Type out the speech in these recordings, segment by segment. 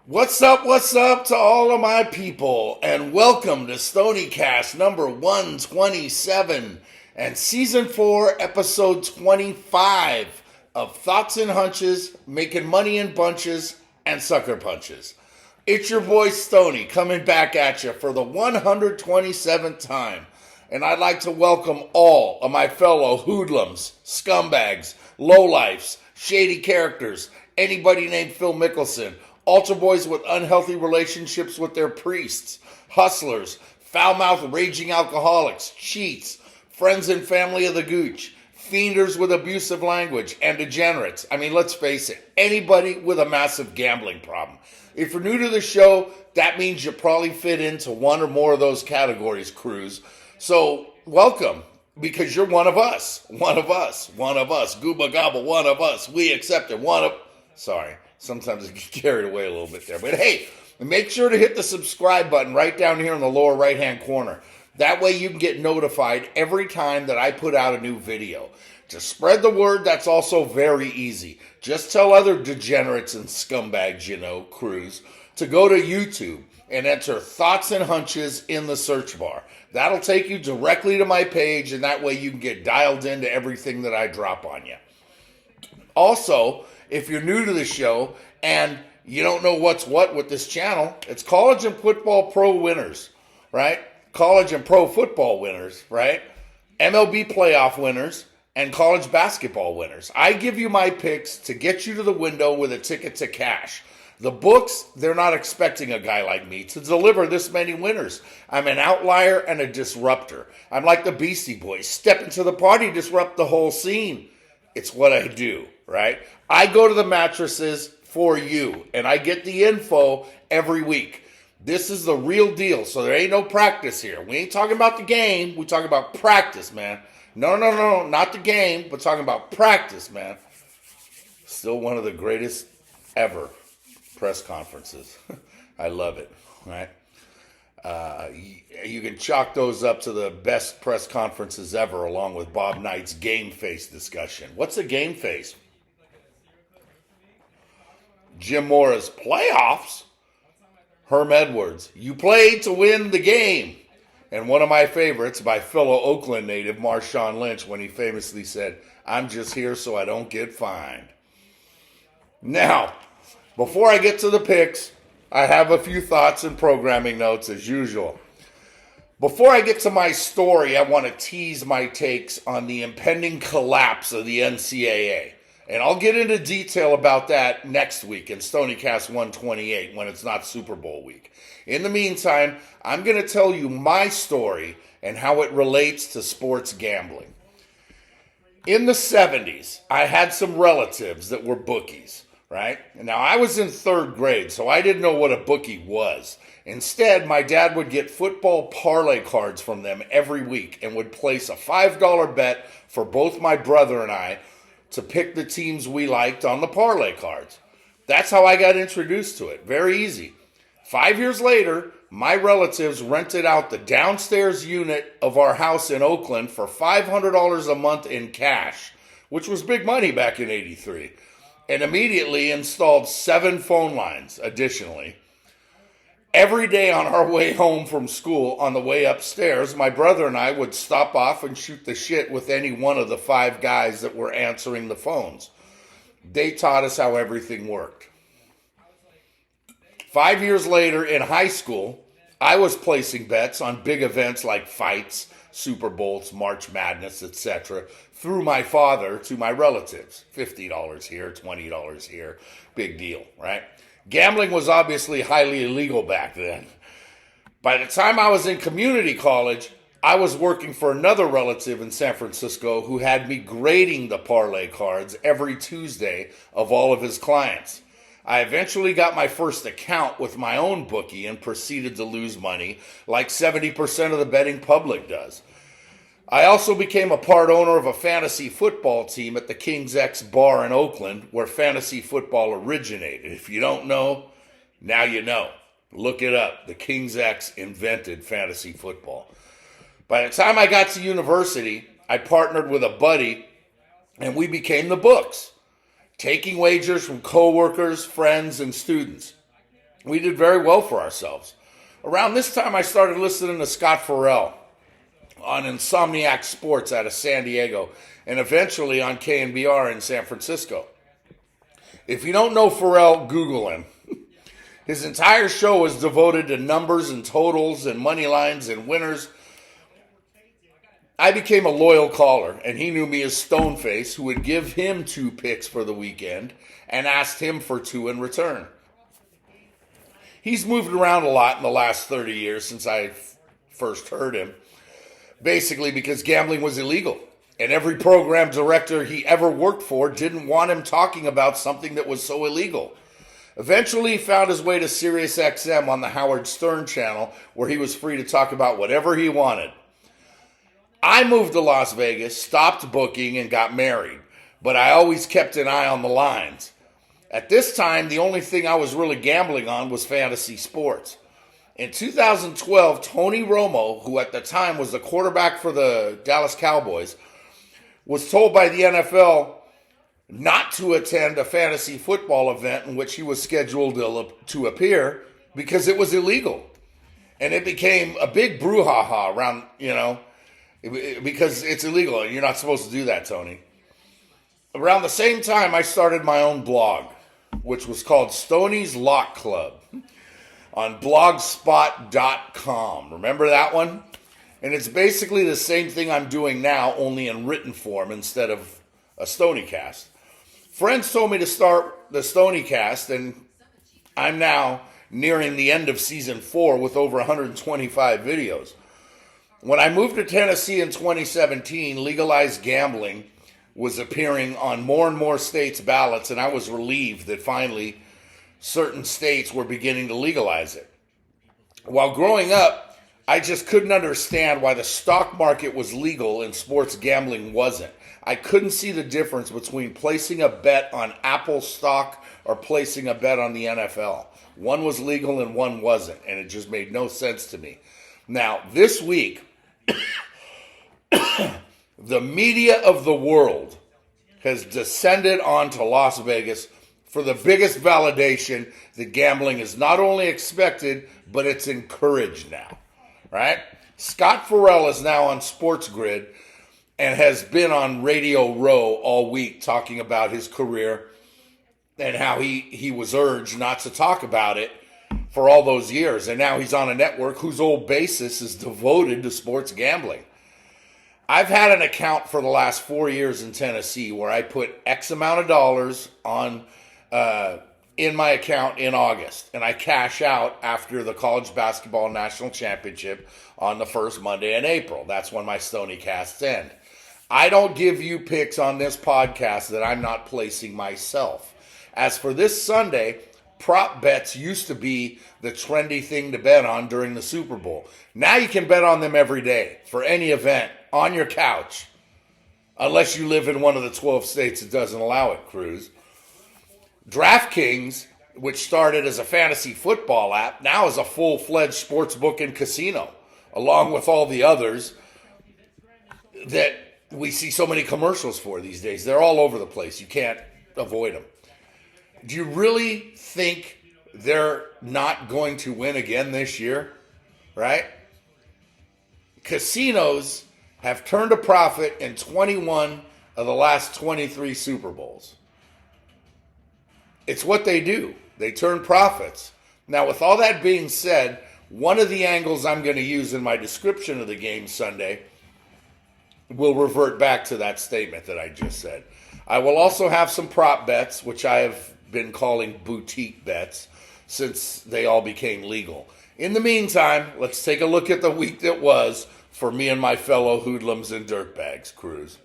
What's up to all of my people, and welcome to Stoniecast number 127 and season 4, episode 25 of Thoughts and Hunches, Making Money in Bunches and Sucker Punches. It's your boy Stony coming back at you for the 127th time, and I'd like to welcome all of my fellow hoodlums, scumbags, lowlifes, shady characters, anybody named Phil Mickelson, altar boys with unhealthy relationships with their priests, hustlers, foul-mouthed raging alcoholics, cheats, friends and family of the gooch, fienders with abusive language, and degenerates. I mean, let's face it, anybody with a massive gambling problem. If you're new to the show, that means you probably fit into one or more of those categories, Cruz. So, welcome, because you're one of us. One of us. Gooba gobble, one of us. We accepted Sorry. Sometimes I get carried away a little bit there. But hey, make sure to hit the subscribe button right down here in the lower right-hand corner. That way you can get notified every time that I put out a new video. To spread the word, that's also very easy. Just tell other degenerates and scumbags, crews, to go to YouTube and enter Thoughts and Hunches in the search bar. That'll take you directly to my page, and that way you can get dialed into everything that I drop on you. Also, if you're new to the show and you don't know what's what with this channel, it's college and football pro winners, right? College and pro football winners, right? MLB playoff winners and college basketball winners. I give you my picks to get you to the window with a ticket to cash. The books, they're not expecting a guy like me to deliver this many winners. I'm an outlier and a disruptor. I'm like the Beastie Boys. Step into the party, disrupt the whole scene. It's what I do, right? I go to the mattresses for you, and I get the info every week. This is the real deal, so there ain't no practice here. We ain't talking about the game. We talking about practice, man. No, not the game, but talking about practice, man. Still one of the greatest ever press conferences. I love it, right? You can chalk those up to the best press conferences ever, along with Bob Knight's game face discussion. What's a game face? Jim Mora's playoffs. Herm Edwards, you played to win the game. And one of my favorites by fellow Oakland native Marshawn Lynch when he famously said, "I'm just here so I don't get fined." Now, before I get to the picks, I have a few thoughts and programming notes as usual. Before I get to my story, I want to tease my takes on the impending collapse of the NCAA. And I'll get into detail about that next week in Stoniecast 128 when it's not Super Bowl week. In the meantime, I'm going to tell you my story and how it relates to sports gambling. In the 70s, I had some relatives that were bookies, right? Now, I was in 3rd grade, so I didn't know what a bookie was. Instead, my dad would get football parlay cards from them every week and would place a $5 bet for both my brother and I to pick the teams we liked on the parlay cards. That's how I got introduced to it. Very easy. 5 years later, my relatives rented out the downstairs unit of our house in Oakland for $500 a month in cash, which was big money back in '83, and immediately installed 7 phone lines additionally. Every day on our way home from school, on the way upstairs, my brother and I would stop off and shoot the shit with any one of the 5 guys that were answering the phones. They taught us how everything worked. 5 years later, in high school, I was placing bets on big events like fights, Super Bowls, March Madness, etc., through my father to my relatives. $50 here, $20 here, big deal, right? Gambling was obviously highly illegal back then. By the time I was in community college, I was working for another relative in San Francisco who had me grading the parlay cards every Tuesday of all of his clients. I eventually got my first account with my own bookie and proceeded to lose money like 70% of the betting public does. I also became a part owner of a fantasy football team at the King's X bar in Oakland, where fantasy football originated. If you don't know, now you know. Look it up. The King's X invented fantasy football. By the time I got to university, I partnered with a buddy, and we became the books, taking wagers from coworkers, friends, and students. we did very well for ourselves. Around this time, I started listening to Scott Farrell on Insomniac Sports out of San Diego, and eventually on KNBR in San Francisco. If you don't know Farrell, Google him. His entire show is devoted to numbers and totals and money lines and winners. I became a loyal caller, and he knew me as Stoneface, who would give him 2 picks for the weekend and asked him for 2 in return. He's moved around a lot in the last 30 years since I first heard him, basically because gambling was illegal, and every program director he ever worked for didn't want him talking about something that was so illegal. Eventually, he found his way to Sirius XM on the Howard Stern channel, where he was free to talk about whatever he wanted. I moved to Las Vegas, stopped booking, and got married, but I always kept an eye on the lines. At this time, the only thing I was really gambling on was fantasy sports. In 2012, Tony Romo, who at the time was the quarterback for the Dallas Cowboys, was told by the NFL not to attend a fantasy football event in which he was scheduled to appear because it was illegal. And it became a big brouhaha around, because it's illegal and you're not supposed to do that, Tony. Around the same time, I started my own blog, which was called Stoney's Lock Club on blogspot.com. Remember that one? And it's basically the same thing I'm doing now, only in written form instead of a Stoniecast. Friends told me to start the Stoniecast, and I'm now nearing the end of season 4 with over 125 videos. When I moved to Tennessee in 2017, legalized gambling was appearing on more and more states' ballots, and I was relieved that finally certain states were beginning to legalize it. While growing up, I just couldn't understand why the stock market was legal and sports gambling wasn't. I couldn't see the difference between placing a bet on Apple stock or placing a bet on the NFL. One was legal and one wasn't, and it just made no sense to me. Now, this week, the media of the world has descended onto Las Vegas for the biggest validation that gambling is not only expected, but it's encouraged now, right? Scott Farrell is now on Sports Grid and has been on Radio Row all week talking about his career and how he was urged not to talk about it for all those years. And now he's on a network whose whole basis is devoted to sports gambling. I've had an account for the last 4 years in Tennessee where I put X amount of dollars on in my account in August, and I cash out after the college basketball national championship on the first Monday in April. That's when my Stoniecasts end. I don't give you picks on this podcast that I'm not placing myself. As for this Sunday, prop bets used to be the trendy thing to bet on during the Super Bowl. Now you can bet on them every day for any event on your couch, unless you live in one of the 12 states that doesn't allow it, Cruz. DraftKings, which started as a fantasy football app, now is a full-fledged sports book and casino, along with all the others that we see so many commercials for these days. They're all over the place. You can't avoid them. Do you really think they're not going to win again this year? Right? Casinos have turned a profit in 21 of the last 23 Super Bowls. It's what they do. They turn profits. Now, with all that being said, one of the angles I'm going to use in my description of the game Sunday will revert back to that statement that I just said. I will also have some prop bets, which I have been calling boutique bets since they all became legal. In the meantime, let's take a look at the week that was for me and my fellow hoodlums and dirtbags, Cruz.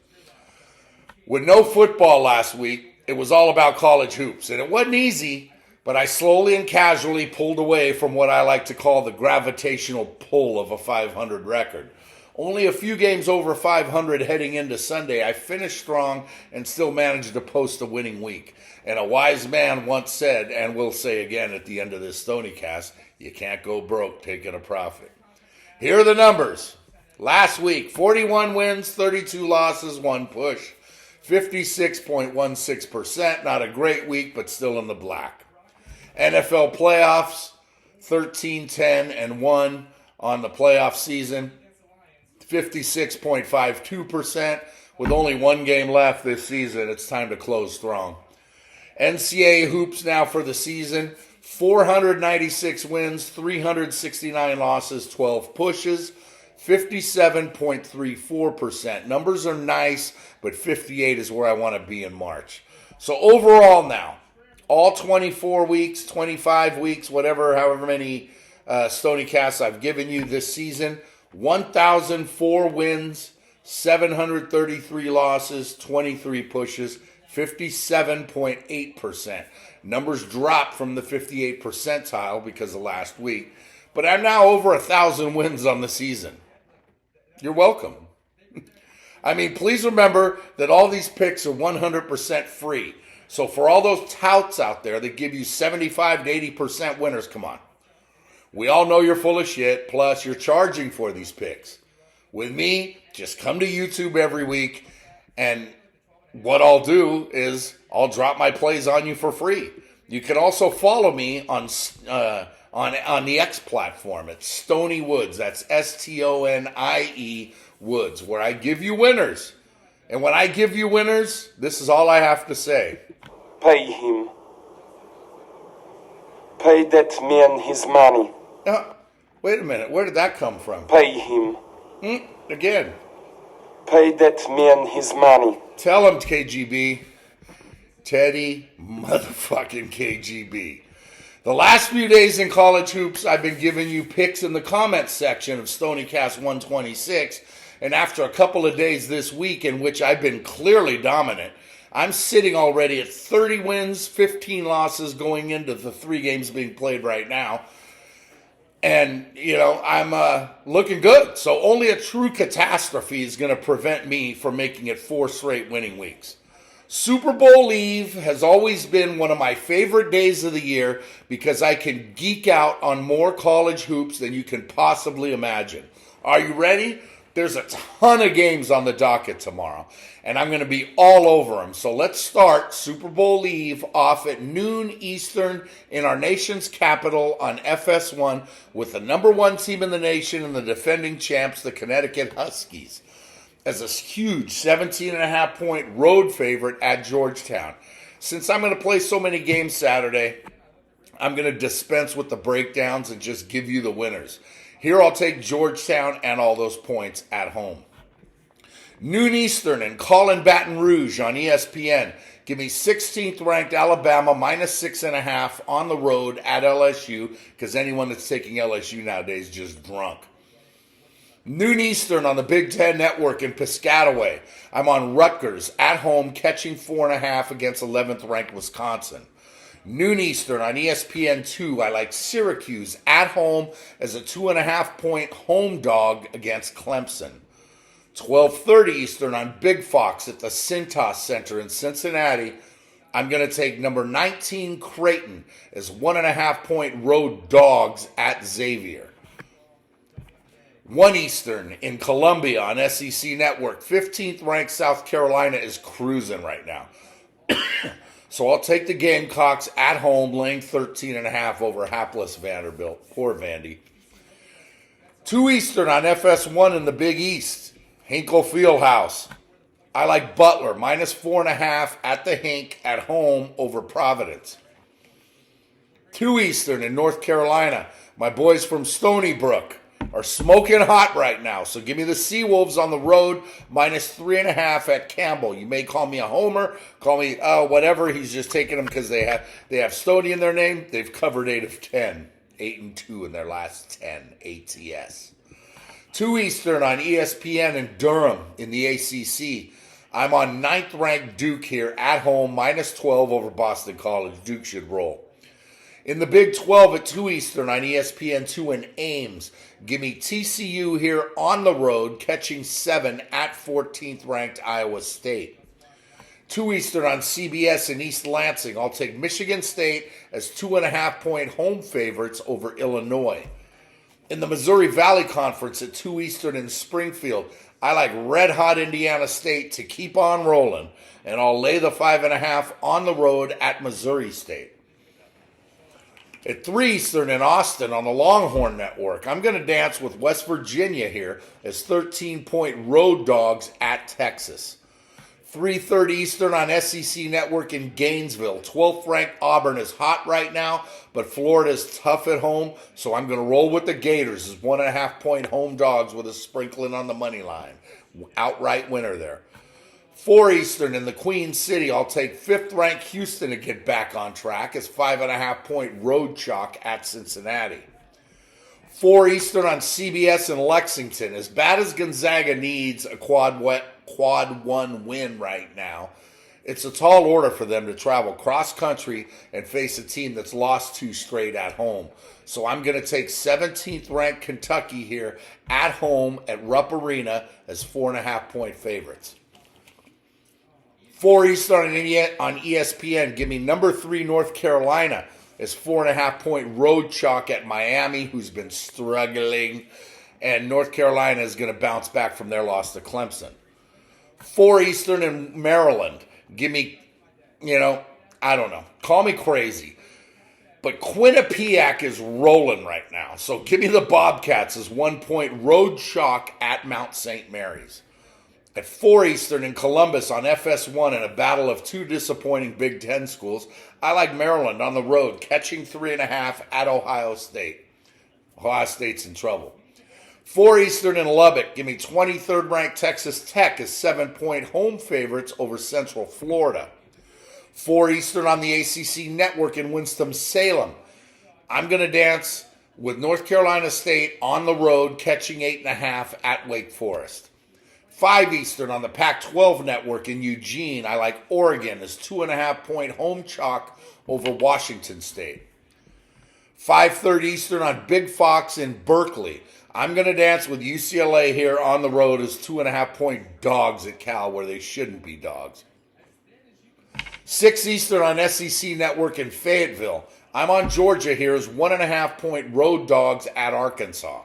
With no football last week, it was all about college hoops, and it wasn't easy, but I slowly and casually pulled away from what I like to call the gravitational pull of a 500 record. Only a few games over 500 heading into Sunday, I finished strong and still managed to post a winning week. And a wise man once said, and will say again at the end of this Stoniecast, you can't go broke taking a profit. Here are the numbers. Last week, 41 wins, 32 losses, 1 push, 56.16%. Not a great week, but still in the black. NFL playoffs, 13-10-1 on the playoff season, 56.52%. With only one game left this season, it's time to close strong. NCAA hoops now for the season, 496 wins, 369 losses, 12 pushes, 57.34%. Numbers are nice, but 58 is where I want to be in March. So overall now, all 24 weeks, 25 weeks, however many Stoniecasts I've given you this season, 1,004 wins, 733 losses, 23 pushes, 57.8%. Numbers dropped from the 58th percentile because of last week, but I'm now over 1,000 wins on the season. You're welcome. I mean, please remember that all these picks are 100% free. So for all those touts out there that give you 75 to 80% winners, come on. We all know you're full of shit, plus you're charging for these picks. With me, just come to YouTube every week, and what I'll do is I'll drop my plays on you for free. You can also follow me on the X platform. It's Stony Woods. That's STONIE Woods, where I give you winners. And when I give you winners, this is all I have to say. Pay him. Pay that man his money. Wait a minute. Where did that come from? Pay him. Again. Pay that man his money. Tell him, KGB. Teddy motherfucking KGB. The last few days in college hoops, I've been giving you picks in the comments section of Stoniecast 126. And after a couple of days this week in which I've been clearly dominant, I'm sitting already at 30 wins, 15 losses going into the 3 games being played right now. And, I'm looking good. So only a true catastrophe is going to prevent me from making it 4 straight winning weeks. Super Bowl Eve has always been one of my favorite days of the year because I can geek out on more college hoops than you can possibly imagine. Are you ready? There's a ton of games on the docket tomorrow, and I'm going to be all over them. So let's start Super Bowl Eve off at noon Eastern in our nation's capital on FS1 with the number 1 team in the nation and the defending champs, the Connecticut Huskies, as a huge 17.5-point road favorite at Georgetown. Since I'm going to play so many games Saturday, I'm going to dispense with the breakdowns and just give you the winners. Here I'll take Georgetown and all those points at home. Noon Eastern in Colin Baton Rouge on ESPN. Give me 16th ranked Alabama minus 6.5 on the road at LSU, because anyone that's taking LSU nowadays is just drunk. Noon Eastern on the Big Ten Network in Piscataway. I'm on Rutgers at home catching 4.5 against 11th ranked Wisconsin. Noon Eastern on ESPN2, I like Syracuse at home as a 2.5-point home dog against Clemson. 12:30 Eastern on Big Fox at the Cintas Center in Cincinnati. I'm going to take number 19 Creighton as 1.5-point road dogs at Xavier. 1 Eastern in Columbia on SEC Network. 15th ranked South Carolina is cruising right now. So I'll take the Gamecocks at home, laying 13.5 over hapless Vanderbilt. Poor Vandy. 2 Eastern on FS1 in the Big East. Hinkle Fieldhouse. I like Butler, minus 4.5 at the Hink at home over Providence. 2 Eastern in North Carolina. My boys from Stony Brook are smoking hot right now. So give me the Seawolves on the road, minus 3.5 at Campbell. You may call me a homer, call me whatever. He's just taking them because they have Stony in their name. They've covered 8 of 10, 8-2 in their last 10 ATS. 2 Eastern on ESPN in Durham in the ACC. I'm on 9th ranked Duke here at home, minus 12 over Boston College. Duke should roll. In the Big 12 at 2 Eastern on ESPN2 in Ames, give me TCU here on the road, catching 7 at 14th ranked Iowa State. 2 Eastern on CBS in East Lansing, I'll take Michigan State as 2.5-point home favorites over Illinois. In the Missouri Valley Conference at 2 Eastern in Springfield, I like red-hot Indiana State to keep on rolling, and I'll lay the 5.5 on the road at Missouri State. At 3 Eastern in Austin on the Longhorn Network, I'm going to dance with West Virginia here as 13-point road dogs at Texas. 3:30 Eastern on SEC Network in Gainesville. 12th ranked Auburn is hot right now, but Florida is tough at home, so I'm going to roll with the Gators as 1.5-point home dogs with a sprinkling on the money line. Outright winner there. 4 Eastern in the Queen City, I'll take 5th ranked Houston to get back on track as 5.5-point road chalk at Cincinnati. 4 Eastern on CBS in Lexington. As bad as Gonzaga needs a quad one win right now, it's a tall order for them to travel cross country and face a team that's lost 2 straight at home. So I'm going to take 17th ranked Kentucky here at home at Rupp Arena as 4.5-point favorites. 4 Eastern on ESPN, give me number 3 North Carolina as 4.5-point road chalk at Miami, who's been struggling, and North Carolina is going to bounce back from their loss to Clemson. 4 Eastern in Maryland, give me, I don't know, call me crazy, but Quinnipiac is rolling right now, so give me the Bobcats as 1-point road chalk at Mount St. Mary's. At 4 Eastern in Columbus on FS1 in a battle of 2 disappointing Big Ten schools, I like Maryland on the road, catching 3.5 at Ohio State. Ohio State's in trouble. 4 Eastern in Lubbock, give me 23rd ranked Texas Tech as 7-point home favorites over Central Florida. 4 Eastern on the ACC Network in Winston-Salem. I'm going to dance with North Carolina State on the road, catching 8.5 at Wake Forest. 5 Eastern on the Pac-12 Network in Eugene, I like Oregon as 2.5-point home chalk over Washington State. 5:30 Eastern on Big Fox in Berkeley. I'm going to dance with UCLA here on the road as 2.5-point dogs at Cal where they shouldn't be dogs. 6 Eastern on SEC Network in Fayetteville. I'm on Georgia here as 1.5-point road dogs at Arkansas.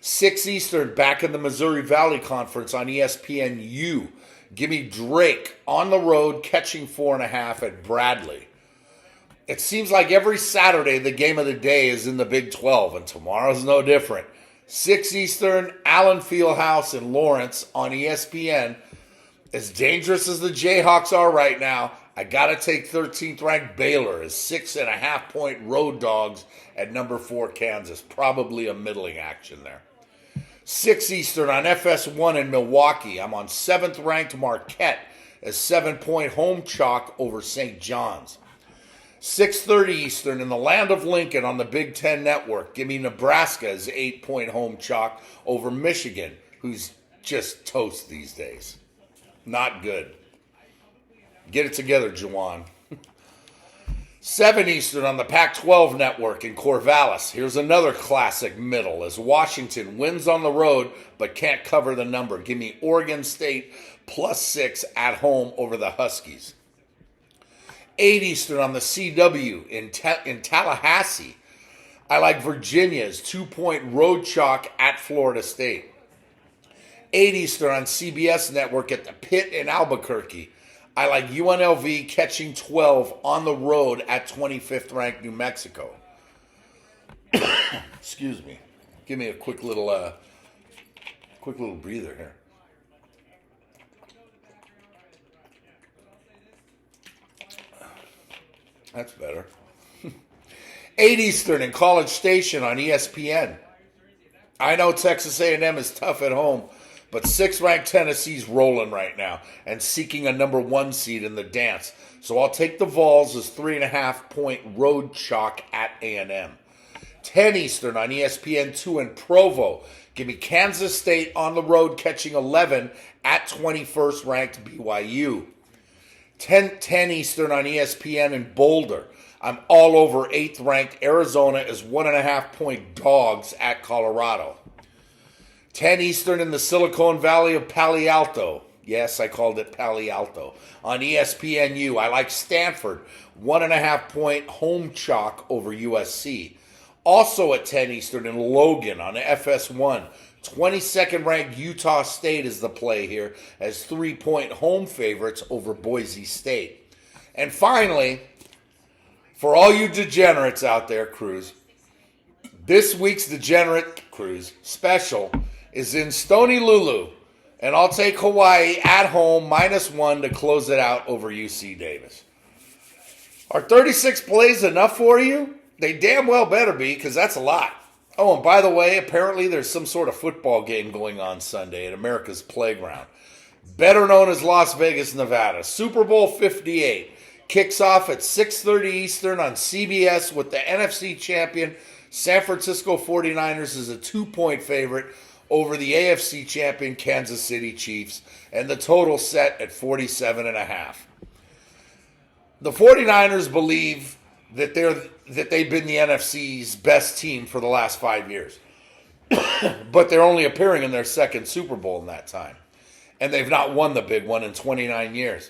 6 Eastern back in the Missouri Valley Conference on ESPNU. Give me Drake on the road catching 4.5 at Bradley. It seems like every Saturday the game of the day is in the Big 12, and tomorrow's no different. 6 Eastern, Allen Fieldhouse in Lawrence on ESPN. As dangerous as the Jayhawks are right now, I got to take 13th ranked Baylor as 6.5-point road dogs at number 4 Kansas. Probably a middling action there. 6 Eastern on FS1 in Milwaukee. I'm on 7th ranked Marquette as 7-point home chalk over St. John's. 6:30 Eastern in the land of Lincoln on the Big Ten Network. Give me Nebraska as 8-point home chalk over Michigan, who's just toast these days. Not good. Get it together, Juwan. 7 Eastern on the Pac-12 Network in Corvallis. Here's another classic middle as Washington wins on the road but can't cover the number. Give me Oregon State +6 at home over the Huskies. 8 Eastern on the CW in Tallahassee. I like Virginia's 2-point road chalk at Florida State. 8 Eastern on CBS Network at the Pit in Albuquerque. I like UNLV catching 12 on the road at 25th ranked New Mexico. Excuse me. Give me a quick little breather here. That's better. 8 Eastern in College Station on ESPN. I know Texas A&M is tough at home, but 6th ranked Tennessee's rolling right now and seeking a number 1 seed in the dance. So I'll take the Vols as 3.5-point road chalk at A&M. 10 Eastern on ESPN2 in Provo. Give me Kansas State on the road catching 11 at 21st ranked BYU. 10 Eastern on ESPN in Boulder. I'm all over 8th ranked Arizona as 1.5-point dogs at Colorado. 10 Eastern in the Silicon Valley of Palo Alto. Yes, I called it Palo Alto. On ESPNU, I like Stanford, 1.5-point home chalk over USC. Also at 10 Eastern in Logan on FS1. 22nd ranked Utah State is the play here as 3-point home favorites over Boise State. And finally, For all you degenerates out there, Cruz, this week's Degenerate Cruise special is in Stony Lulu, and I'll take Hawaii at home -1 to close it out over UC Davis. Are 36 plays enough for you? They damn well better be, because that's a lot. Oh, and by the way, apparently there's some sort of football game going on Sunday at America's Playground, better known as Las Vegas, Nevada. Super Bowl 58 kicks off at 6:30 Eastern on CBS with the NFC champion San Francisco 49ers as a 2-point favorite over the AFC champion Kansas City Chiefs, and the total set at 47.5. The 49ers believe that they've been the NFC's best team for the last 5 years. But they're only appearing in their second Super Bowl in that time. And they've not won the big one in 29 years.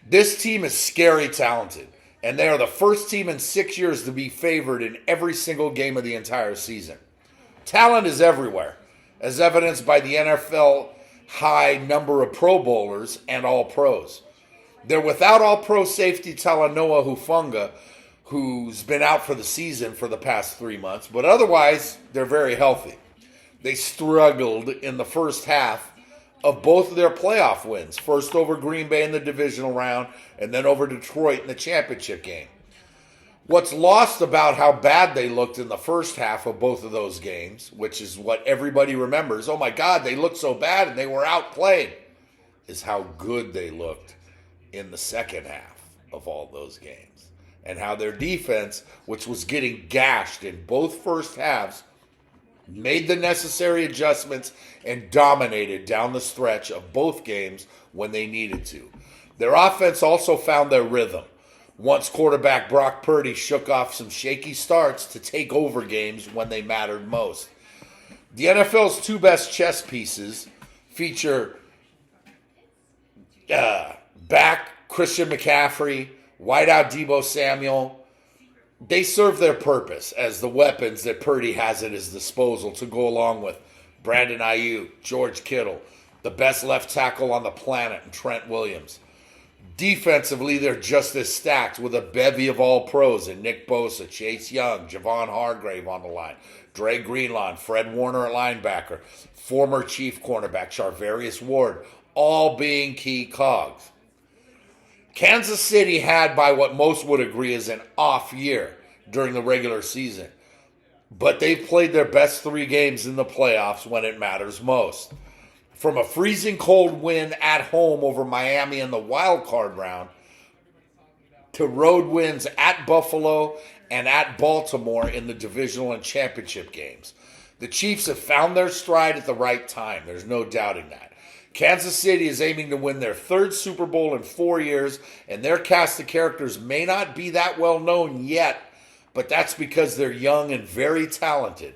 This team is scary talented. And they are the first team in 6 years to be favored in every single game of the entire season. Talent is everywhere, as evidenced by the NFL high number of Pro Bowlers and All-Pros. They're without All-Pro safety Talanoa Hufanga, who's been out for the season for the past 3 months, but otherwise, they're very healthy. They struggled in the first half of both of their playoff wins, first over Green Bay in the divisional round, and then over Detroit in the championship game. What's lost about how bad they looked in the first half of both of those games, which is what everybody remembers, oh my God, they looked so bad and they were outplayed, is how good they looked in the second half of all those games. And how their defense, which was getting gashed in both first halves, made the necessary adjustments and dominated down the stretch of both games when they needed to. Their offense also found their rhythm once quarterback Brock Purdy shook off some shaky starts to take over games when they mattered most. The NFL's two best chess pieces feature back Christian McCaffrey, wideout Deebo Samuel. They serve their purpose as the weapons that Purdy has at his disposal to go along with Brandon Ayuk, George Kittle, the best left tackle on the planet, and Trent Williams. Defensively, they're just as stacked with a bevy of all-pros in Nick Bosa, Chase Young, Javon Hargrave on the line, Dre Greenlaw, Fred Warner at linebacker, former Chief cornerback Charvarius Ward, all being key cogs. Kansas City had, by what most would agree, is an off year during the regular season. But they've played their best 3 games in the playoffs when it matters most. From a freezing cold win at home over Miami in the wild card round, to road wins at Buffalo and at Baltimore in the divisional and championship games. The Chiefs have found their stride at the right time. There's no doubting that. Kansas City is aiming to win their 3rd Super Bowl in 4 years, and their cast of characters may not be that well known yet, but that's because they're young and very talented.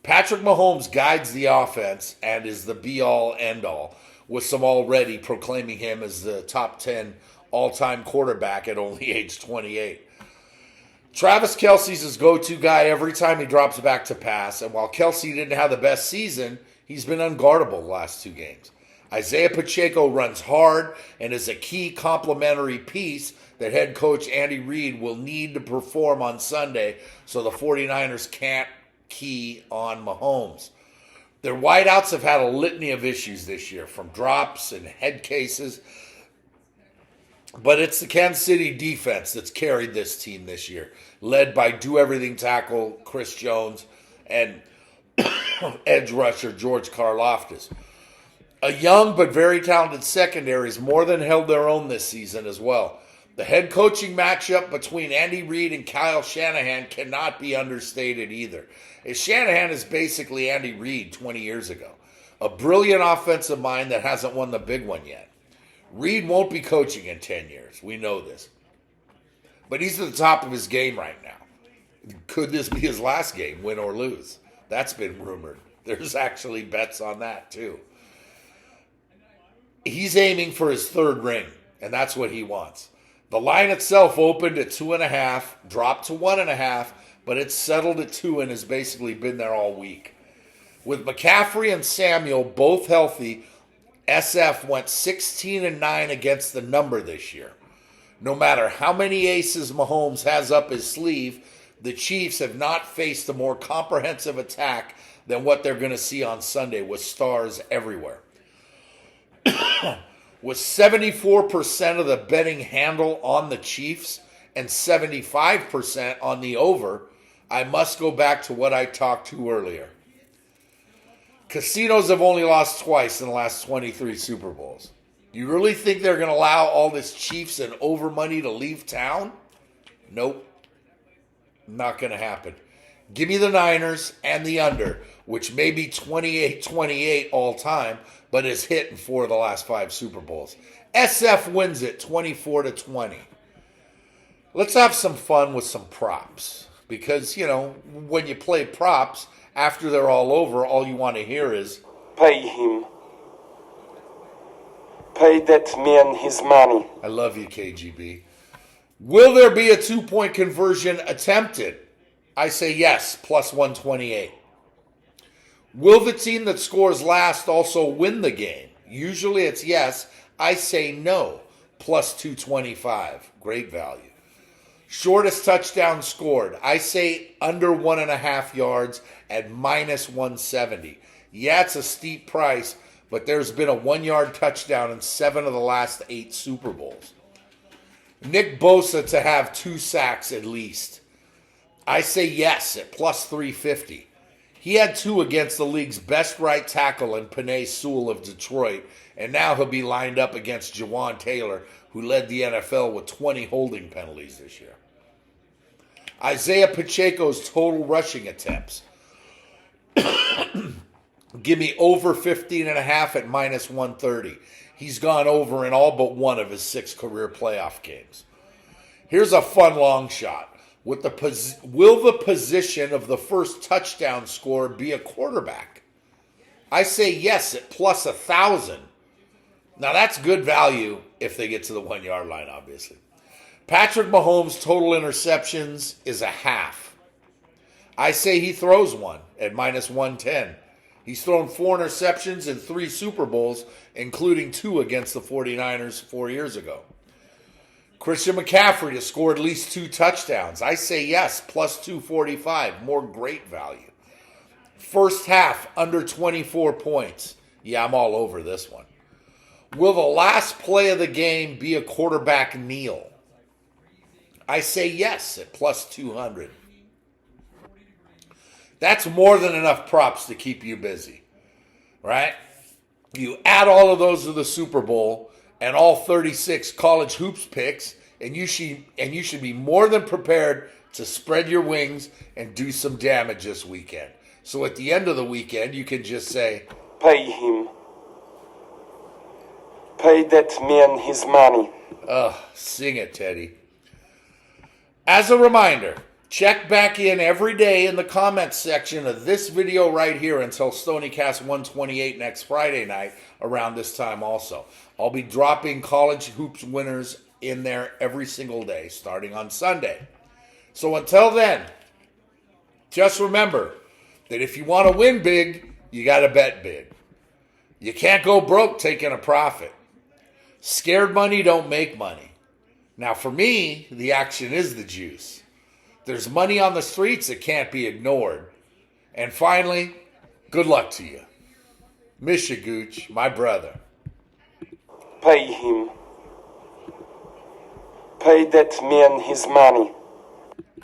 Patrick Mahomes guides the offense and is the be-all, end-all, with some already proclaiming him as the top 10 all-time quarterback at only age 28. Travis Kelce's his go-to guy every time he drops back to pass, and while Kelce didn't have the best season, he's been unguardable the last 2 games. Isaiah Pacheco runs hard and is a key complementary piece that head coach Andy Reid will need to perform on Sunday so the 49ers can't key on Mahomes. Their wideouts have had a litany of issues this year, from drops and head cases, but it's the Kansas City defense that's carried this team this year, led by do-everything tackle Chris Jones and edge rusher George Karlaftis. A young but very talented secondary has more than held their own this season as well. The head coaching matchup between Andy Reid and Kyle Shanahan cannot be understated either. As Shanahan is basically Andy Reid 20 years ago, a brilliant offensive mind that hasn't won the big one yet. Reid won't be coaching in 10 years. We know this. But he's at the top of his game right now. Could this be his last game, win or lose? That's been rumored. There's actually bets on that too. He's aiming for his 3rd ring, and that's what he wants. The line itself opened at 2.5, dropped to 1.5, but it's settled at 2 and has basically been there all week. With McCaffrey and Samuel both healthy, SF went 16-9 against the number this year. No matter how many aces Mahomes has up his sleeve, the Chiefs have not faced a more comprehensive attack than what they're going to see on Sunday with stars everywhere. With 74% of the betting handle on the Chiefs and 75% on the over, I must go back to what I talked to earlier. Casinos have only lost twice in the last 23 Super Bowls. You really think they're going to allow all this Chiefs and over money to leave town? Nope. Not going to happen. Give me the Niners and the under, which may be 28-28 all time, but has hit in 4 of the last 5 Super Bowls. SF wins it 24-20. Let's have some fun with some props. Because, you know, when you play props, after they're all over, all you want to hear is, Pay him. Pay that man his money. I love you, KGB. Will there be a 2-point conversion attempted? I say yes, plus 128. Will the team that scores last also win the game? Usually it's yes. I say no, plus 225. Great value. Shortest touchdown scored. I say under 1.5 yards at minus 170. Yeah, it's a steep price, but there's been a 1-yard touchdown in 7 of the last 8 Super Bowls. Nick Bosa to have 2 sacks at least. I say yes at plus 350. He had 2 against the league's best right tackle in Penei Sewell of Detroit, and now he'll be lined up against Jawan Taylor, who led the NFL with 20 holding penalties this year. Isaiah Pacheco's total rushing attempts. Give me over 15.5 at minus 130. He's gone over in all but 1 of his 6 career playoff games. Here's a fun long shot. Will the position of the first touchdown scorer be a quarterback? I say yes at plus 1,000. Now that's good value if they get to the 1-yard line, obviously. Patrick Mahomes' total interceptions is a half. I say he throws 1 at minus 110. He's thrown 4 interceptions in 3 Super Bowls, including 2 against the 49ers 4 years ago. Christian McCaffrey to score at least 2 touchdowns. I say yes, plus 245. More great value. First half, under 24 points. Yeah, I'm all over this one. Will the last play of the game be a quarterback kneel? I say yes at plus 200. That's more than enough props to keep you busy, right? You add all of those to the Super Bowl and all 36 college hoops picks, and you should be more than prepared to spread your wings and do some damage this weekend. So at the end of the weekend, you can just say, Pay him. Pay that man his money. Sing it, Teddy. As a reminder, check back in every day in the comments section of this video right here until Stoniecast 128 next Friday night around this time also. I'll be dropping college hoops winners in there every single day starting on Sunday. So until then, just remember that if you want to win big, you got to bet big. You can't go broke taking a profit. Scared money don't make money. Now for me, the action is the juice. There's money on the streets that can't be ignored. And finally, good luck to you. Miss you, Gooch, my brother. Pay him. Pay that man his money.